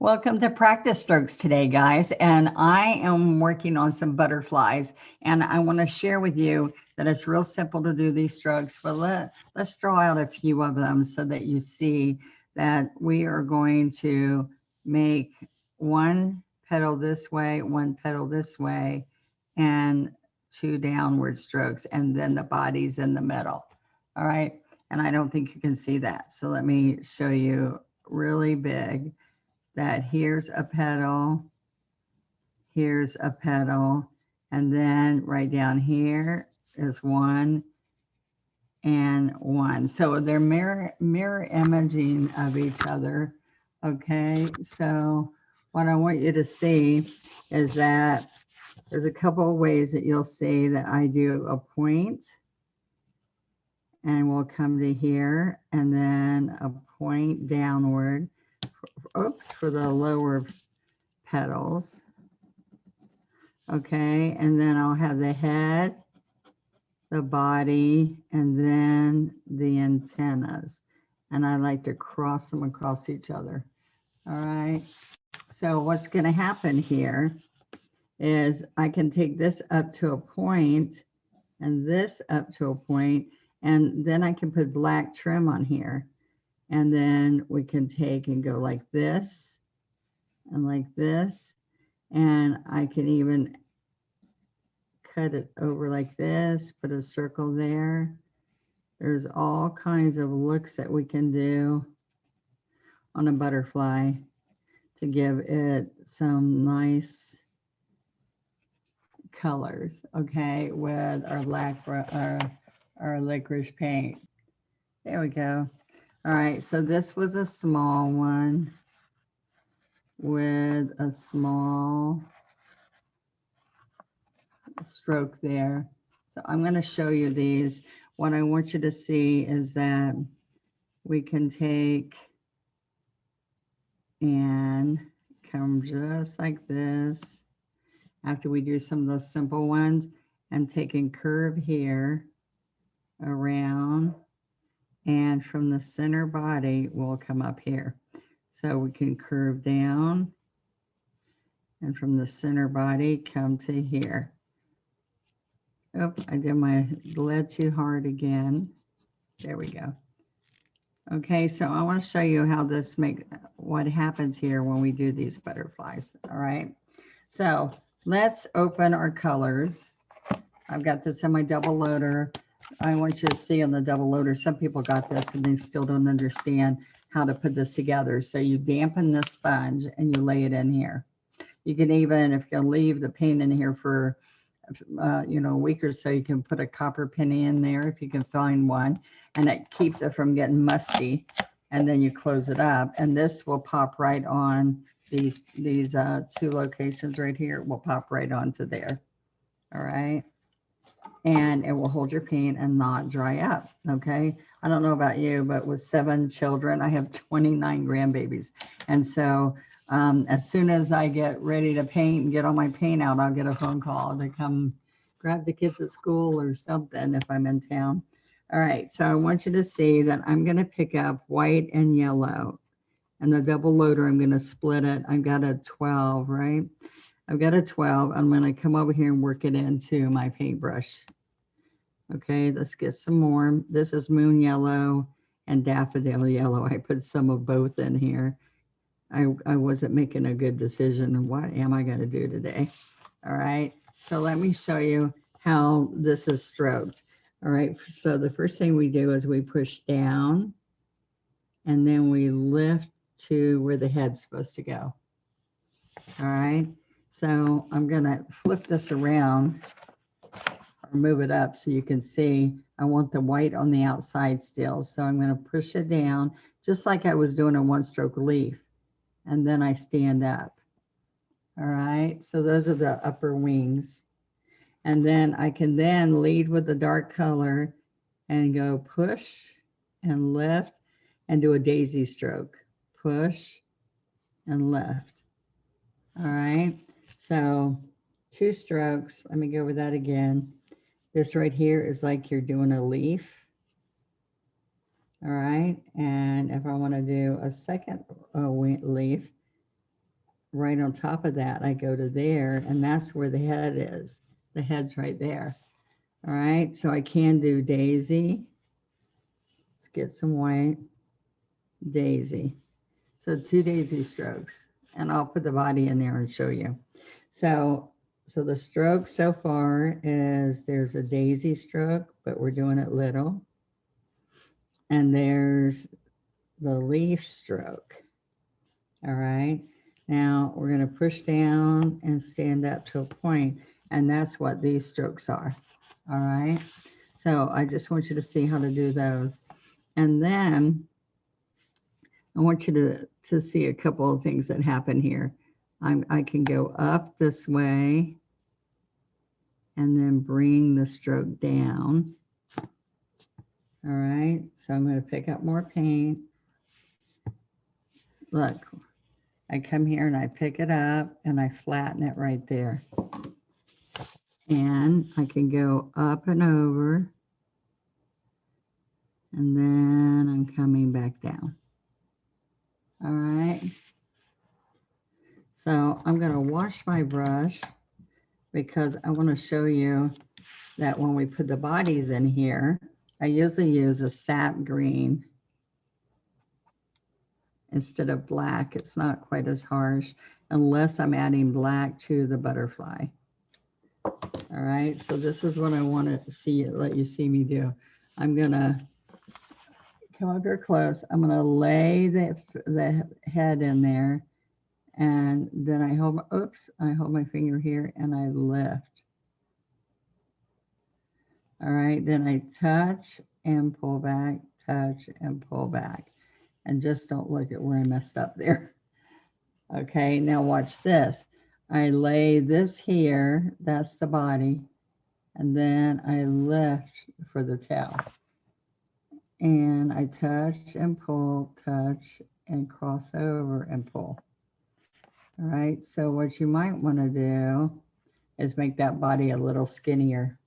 Welcome to Practice Strokes today, guys. And I am working on some butterflies. And I want to share with you that it's real simple to do these strokes. But let's draw out a few of them so that you see that we are going to make one petal this way, one petal this way, and 2 downward strokes. And then the body's in the middle. All right. And I don't think you can see that. So let me show you really big. That here's a petal, and then right down here is 1 and 1. So they're mirror imaging of each other. Okay, so what I want you to see is that there's a couple of ways that you'll see that I do a point, and we'll come to here, and then a point downward. Oops, for the lower petals. Okay, and then I'll have the head, the body, and then the antennas. And I like to cross them across each other. All right, so what's going to happen here is I can take this up to a point and this up to a point, and then I can put black trim on here. And then we can take and go like this and like this. And I can even cut it over like this, put a circle there. There's all kinds of looks that we can do on a butterfly to give it some nice colors, okay, with our licorice paint. There we go. All right, so this was a small one with a small stroke there. So I'm going to show you these. What I want you to see is that we can take and come just like this after we do some of those simple ones, and take and curve here around. And from the center body, we'll come up here. So we can curve down, and from the center body, come to here. Oh, I did my lead too hard again. There we go. Okay, so I want to show you how what happens here when we do these butterflies. All right, so let's open our colors. I've got this in my double loader. I want you to see on the double loader, some people got this and they still don't understand how to put this together. So you dampen the sponge and you lay it in here. You can even, if you leave the paint in here for, a week or so, you can put a copper penny in there if you can find one, and it keeps it from getting musty. And then you close it up, and this will pop right on these 2 locations right here. It will pop right onto there. All right. And it will hold your paint and not dry up. Okay. I don't know about you, but with 7 children, I have 29 grandbabies. And so as soon as I get ready to paint and get all my paint out, I'll get a phone call to come grab the kids at school or something if I'm in town. All right. So I want you to see that I'm going to pick up white and yellow, and the double loader, I'm going to split it. I've got a 12, right? I've got a 12. I'm going to come over here and work it into my paintbrush. Okay, let's get some more. This is moon yellow and daffodil yellow. I put some of both in here. I wasn't making a good decision. What am I going to do today? All right, so let me show you how this is stroked. All right, so the first thing we do is we push down, and then we lift to where the head's supposed to go. All right. So I'm going to flip this around or move it up so you can see. I want the white on the outside still. So I'm going to push it down just like I was doing a 1-stroke leaf. And then I stand up. All right. So those are the upper wings. And then I can then lead with the dark color and go push and lift and do a daisy stroke. Push and lift. All right. So 2 strokes. Let me go over that again. This right here is like you're doing a leaf. All right. And if I want to do a second leaf, right on top of that, I go to there, and that's where the head is. The head's right there. All right. So I can do daisy. Let's get some white. Daisy. So 2 daisy strokes. And I'll put the body in there and show you. So the stroke so far is there's a daisy stroke, but we're doing it little. And there's the leaf stroke. All right. Now we're going to push down and stand up to a point, and that's what these strokes are. All right. So I just want you to see how to do those. And then I want you to see a couple of things that happen here. I can go up this way and then bring the stroke down. All right. So I'm going to pick up more paint. Look. I come here and I pick it up and I flatten it right there. And I can go up and over. And then I'm coming back down. All right. So I'm going to wash my brush because I want to show you that when we put the bodies in here, I usually use a sap green instead of black. It's not quite as harsh unless I'm adding black to the butterfly. All right, so this is what I want to see, let you see me do. I'm gonna come up here close. I'm gonna lay the head in there, and then I hold my finger here and I lift. All right, then I touch and pull back, touch and pull back. And just don't look at where I messed up there. Okay, now watch this. I lay this here, that's the body, and then I lift for the tail. And I touch and pull, touch and cross over and pull. All right, so what you might want to do is make that body a little skinnier.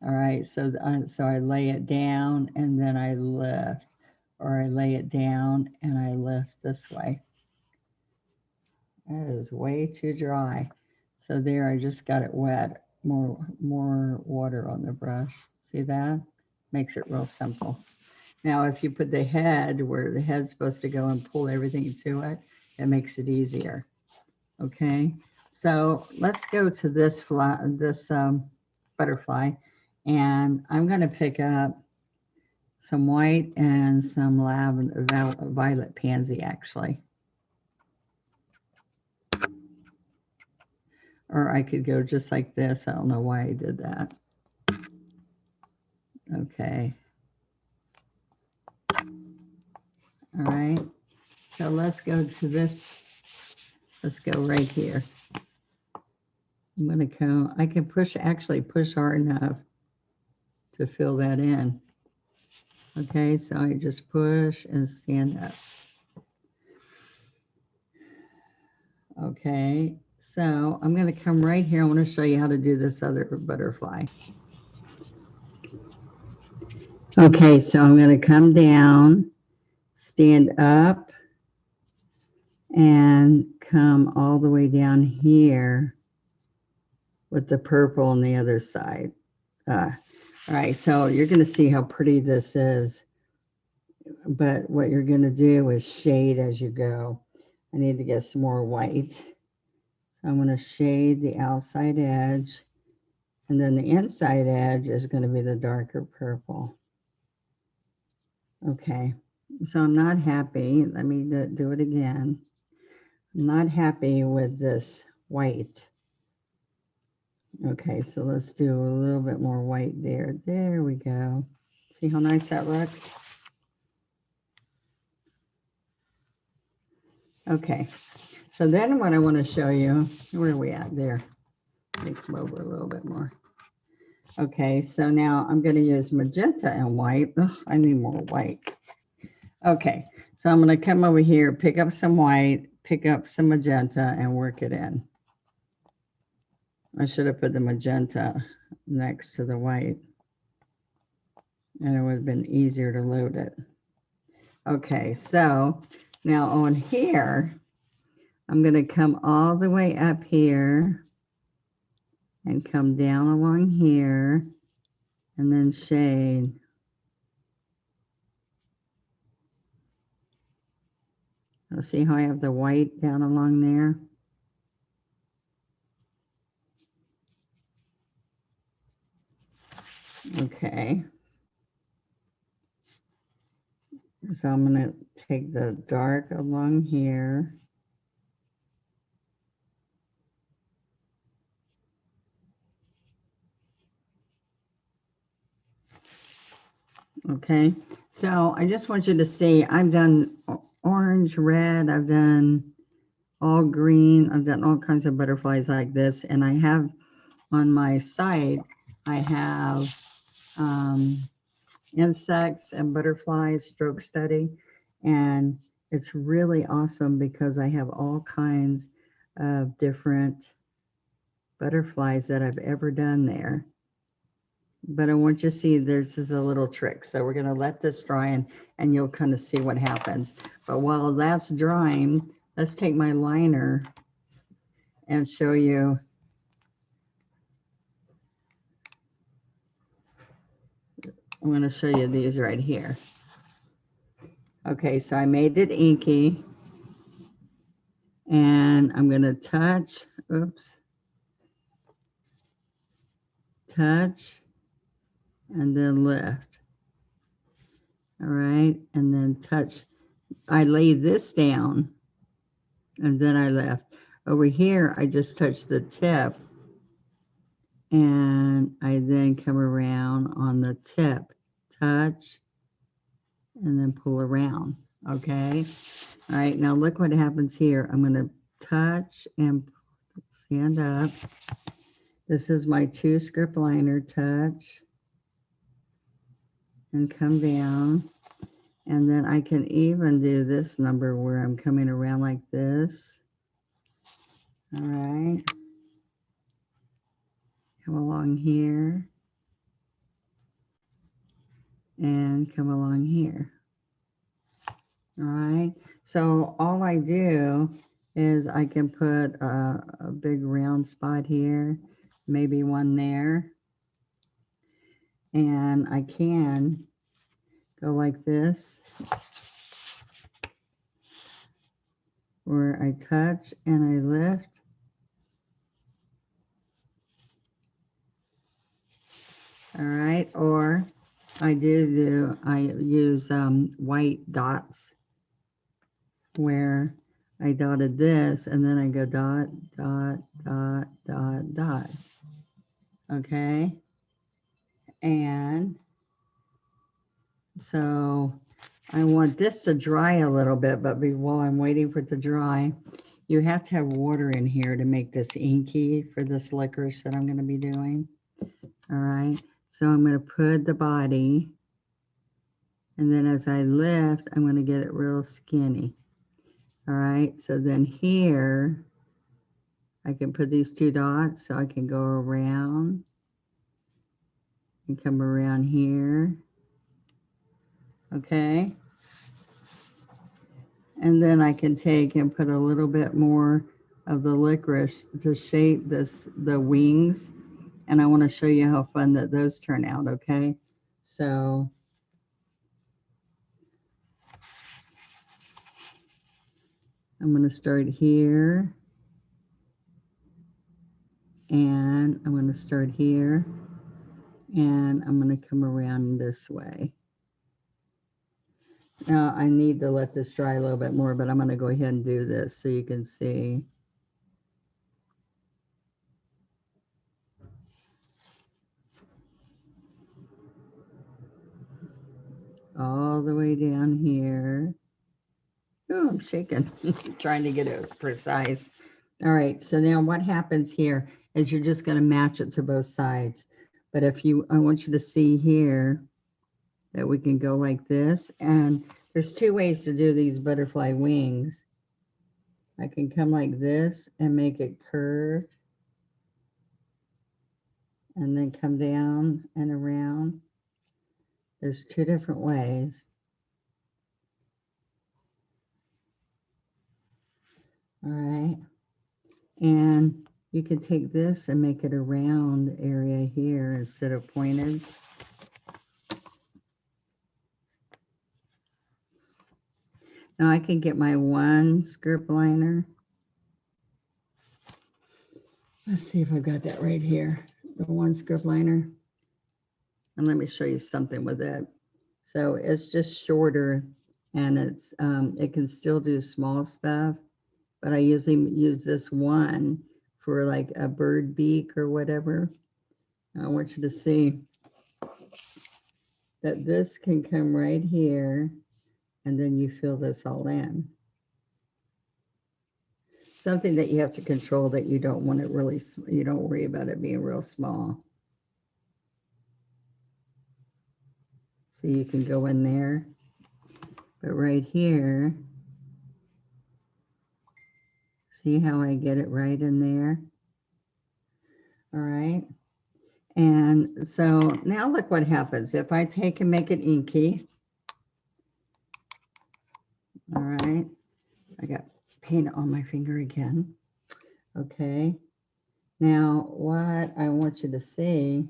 All right, so I lay it down and then I lift. Or I lay it down and I lift this way. That is way too dry. So there, I just got it wet. More water on the brush. See that? Makes it real simple. Now, if you put the head where the head's supposed to go and pull everything to it, it makes it easier. Okay, so let's go to this butterfly, and I'm going to pick up some white and some lavender, violet pansy, actually. Or I could go just like this. I don't know why I did that. Okay. All right. So let's go to this. Let's go right here. I'm going to come. I can actually push hard enough to fill that in. Okay, so I just push and stand up. Okay, so I'm going to come right here. I want to show you how to do this other butterfly. Okay, so I'm going to come down, stand up, and come all the way down here with the purple on the other side. All right, so you're going to see how pretty this is, but what you're going to do is shade as you go. I need to get some more white. So I'm going to shade the outside edge, and then the inside edge is going to be the darker purple. Okay, so I'm not happy. Let me do it again. I'm not happy with this white. Okay, so let's do a little bit more white there. There we go. See how nice that looks? Okay, so then what I want to show you, where are we at there? Let me come over a little bit more. Okay, so now I'm going to use magenta and white. Ugh, I need more white. Okay, so I'm going to come over here, pick up some white, pick up some magenta, and work it in. I should have put the magenta next to the white, and it would have been easier to load it. Okay, so now on here, I'm going to come all the way up here and come down along here and then shade. I'll see how I have the white down along there. Okay. So I'm going to take the dark along here. Okay. So I just want you to see, I've done orange, red, I've done all green, I've done all kinds of butterflies like this. And I have on my site, I have insects and butterflies stroke study. And it's really awesome because I have all kinds of different butterflies that I've ever done there. But I want you to see this is a little trick. So we're going to let this dry and you'll kind of see what happens. But while that's drying, let's take my liner and show you. I'm going to show you these right here. Okay, so I made it inky. And I'm going to touch, touch, and then lift. All right, and then touch. I lay this down, and then I lift. Over here, I just touch the tip, and I then come around on the tip, touch, and then pull around, okay? All right, now look what happens here. I'm going to touch and stand up. This is my 2 script liner, touch, and come down. And then I can even do this number where I'm coming around like this. All right. Come along here. And come along here. All right. So all I do is I can put a big round spot here, maybe one there. And I can go like this, where I touch and I lift. All right, or I use white dots where I dotted this and then I go dot, dot, dot, dot, dot. Okay, and so I want this to dry a little bit, but while I'm waiting for it to dry, you have to have water in here to make this inky for this licorice that I'm going to be doing. All right, so I'm going to put the body, and then as I lift, I'm going to get it real skinny. All right, so then here, I can put these 2 dots so I can go around and come around here. Okay. And then I can take and put a little bit more of the licorice to shape the wings. And I want to show you how fun that those turn out, okay? So I'm going to start here. And I'm going to start here. And I'm going to come around this way. Now I need to let this dry a little bit more, but I'm going to go ahead and do this so you can see. All the way down here. Oh, I'm shaking, trying to get it precise. All right, so now what happens here is you're just going to match it to both sides. But if you, I want you to see here that we can go like this. And there's two ways to do these butterfly wings. I can come like this and make it curve, and then come down and around. There's two different ways. All right. And you can take this and make it a round area here instead of pointed. Now I can get my one script liner. Let's see if I've got that right here. The one script liner. And let me show you something with it. So it's just shorter, and it's it can still do small stuff, but I usually use this one for like a bird beak or whatever. I want you to see that this can come right here, and then you fill this all in. Something that you have to control, that you don't want it really, you don't worry about it being real small. So you can go in there, but right here, see how I get it right in there? All right. And so now look what happens. If I take and make it inky, all right, I got paint on my finger again. Okay. Now what I want you to see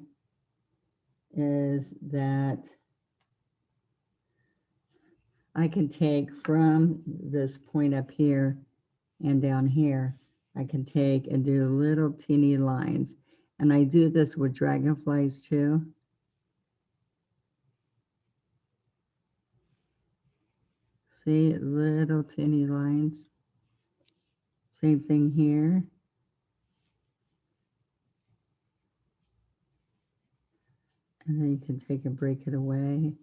is that I can take from this point up here and down here, I can take and do little teeny lines. And I do this with dragonflies too. See, little teeny lines. Same thing here. And then you can take and break it away.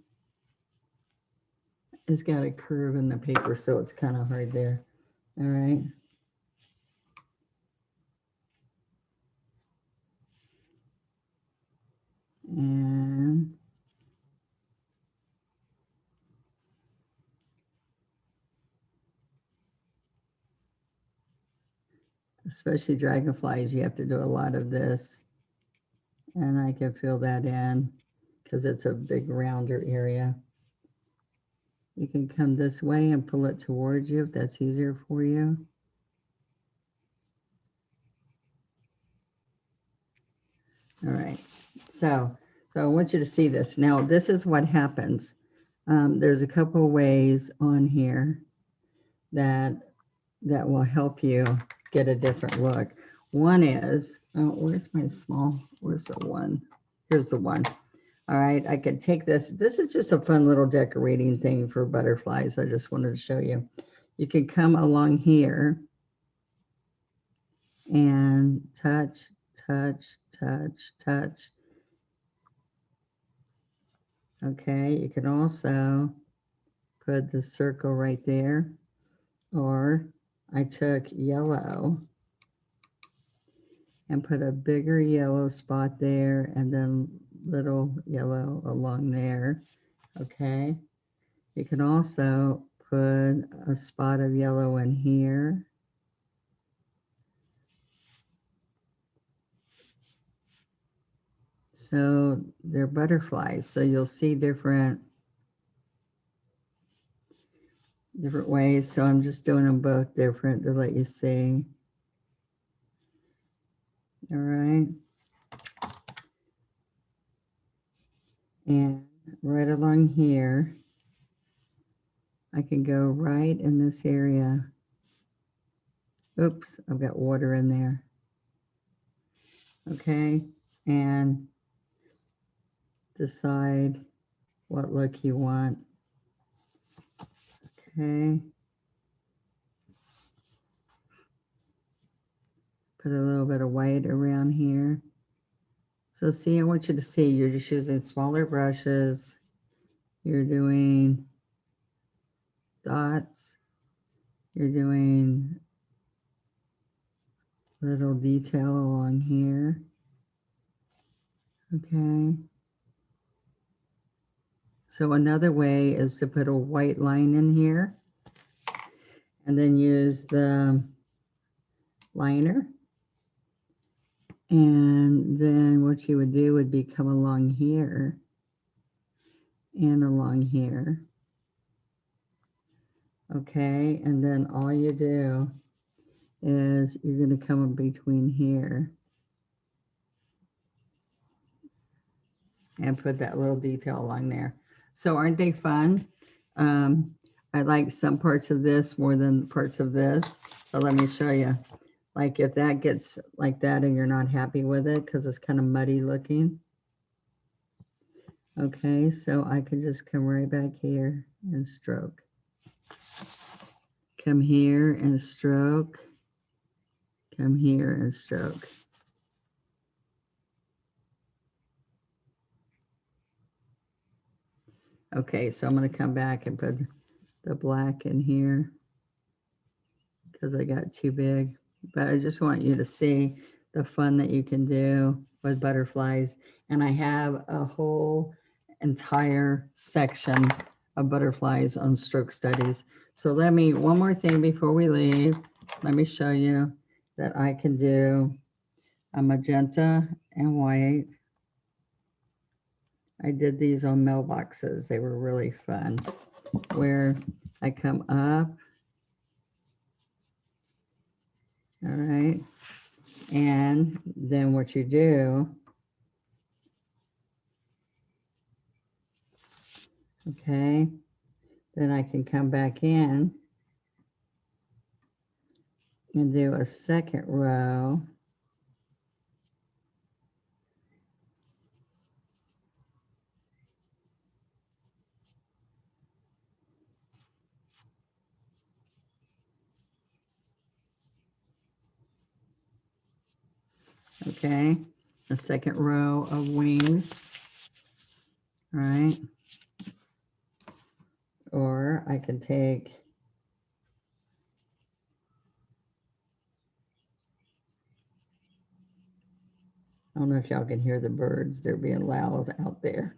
It's got a curve in the paper, so it's kind of hard there. All right. And especially dragonflies, you have to do a lot of this. And I can fill that in because it's a big rounder area. You can come this way and pull it towards you if that's easier for you. All right, so I want you to see this. Now, this is what happens. There's a couple of ways on here that will help you get a different look. One is, oh, where's my small, where's the one? Here's the one. All right, I could take this. This is just a fun little decorating thing for butterflies. I just wanted to show you. You can come along here and touch, touch, touch, touch. Okay, you can also put the circle right there, or I took yellow and put a bigger yellow spot there and then little yellow along there. Okay, you can also put a spot of yellow in here. So they're butterflies, so you'll see different ways. So I'm just doing them both different to let you see. All right. And right along here, I can go right in this area. Oops, I've got water in there. Okay, and decide what look you want. Okay. Put a little bit of white around here. So see, I want you to see, you're just using smaller brushes. You're doing dots. You're doing little detail along here. Okay. So another way is to put a white line in here and then use the liner. And then what you would do would be come along here and along here. Okay, and then all you do is you're going to come in between here and put that little detail along there. So aren't they fun? I like some parts of this more than parts of this. So let me show you. Like if that gets like that and you're not happy with it because it's kind of muddy looking. Okay, so I can just come right back here and stroke. Come here and stroke. Come here and stroke. Okay, so I'm going to come back and put the black in here because I got too big. But I just want you to see the fun that you can do with butterflies. And I have a whole entire section of butterflies on stroke studies. So let me, one more thing before we leave, let me show you that I can do a magenta and white. I did these on mailboxes. They were really fun. Where I come up, all right, and then what you do, okay, then I can come back in and do a second row. Okay, a second row of wings, right? Or I can take, I don't know if y'all can hear the birds, they're being loud out there.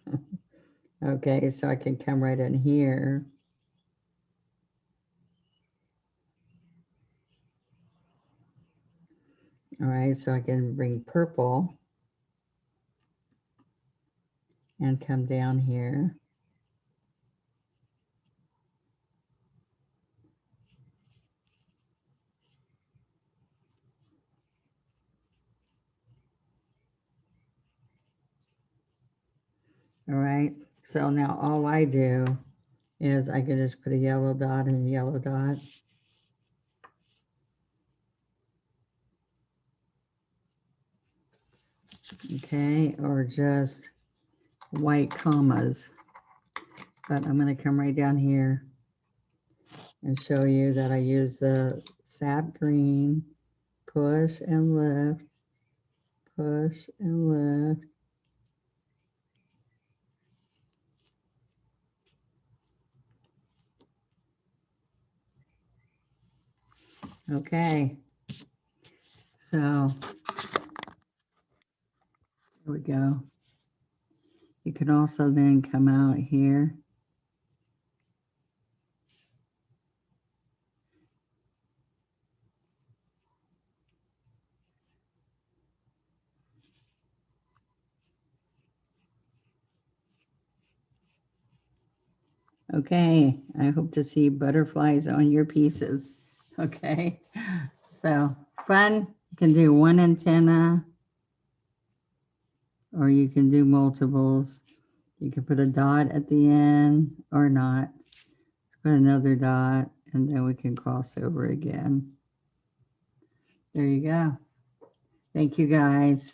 Okay, so I can come right in here. All right, so I can bring purple and come down here. All right, so now all I do is I can just put a yellow dot and a yellow dot. Okay, or just white commas. But I'm going to come right down here and show you that I use the sap green, push and lift, push and lift. Okay, so here we go. You can also then come out here. Okay, I hope to see butterflies on your pieces. Okay, so fun. You can do one antenna, or you can do multiples. You can put a dot at the end or not. Put another dot, and then we can cross over again. There you go. Thank you, guys.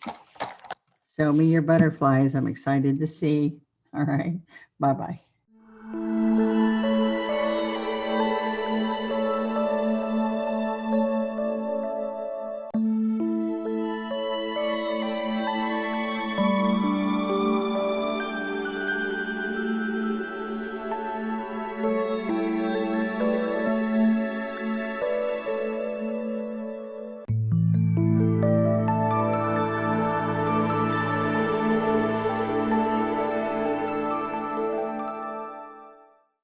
Show me your butterflies. I'm excited to see. All right. Bye-bye.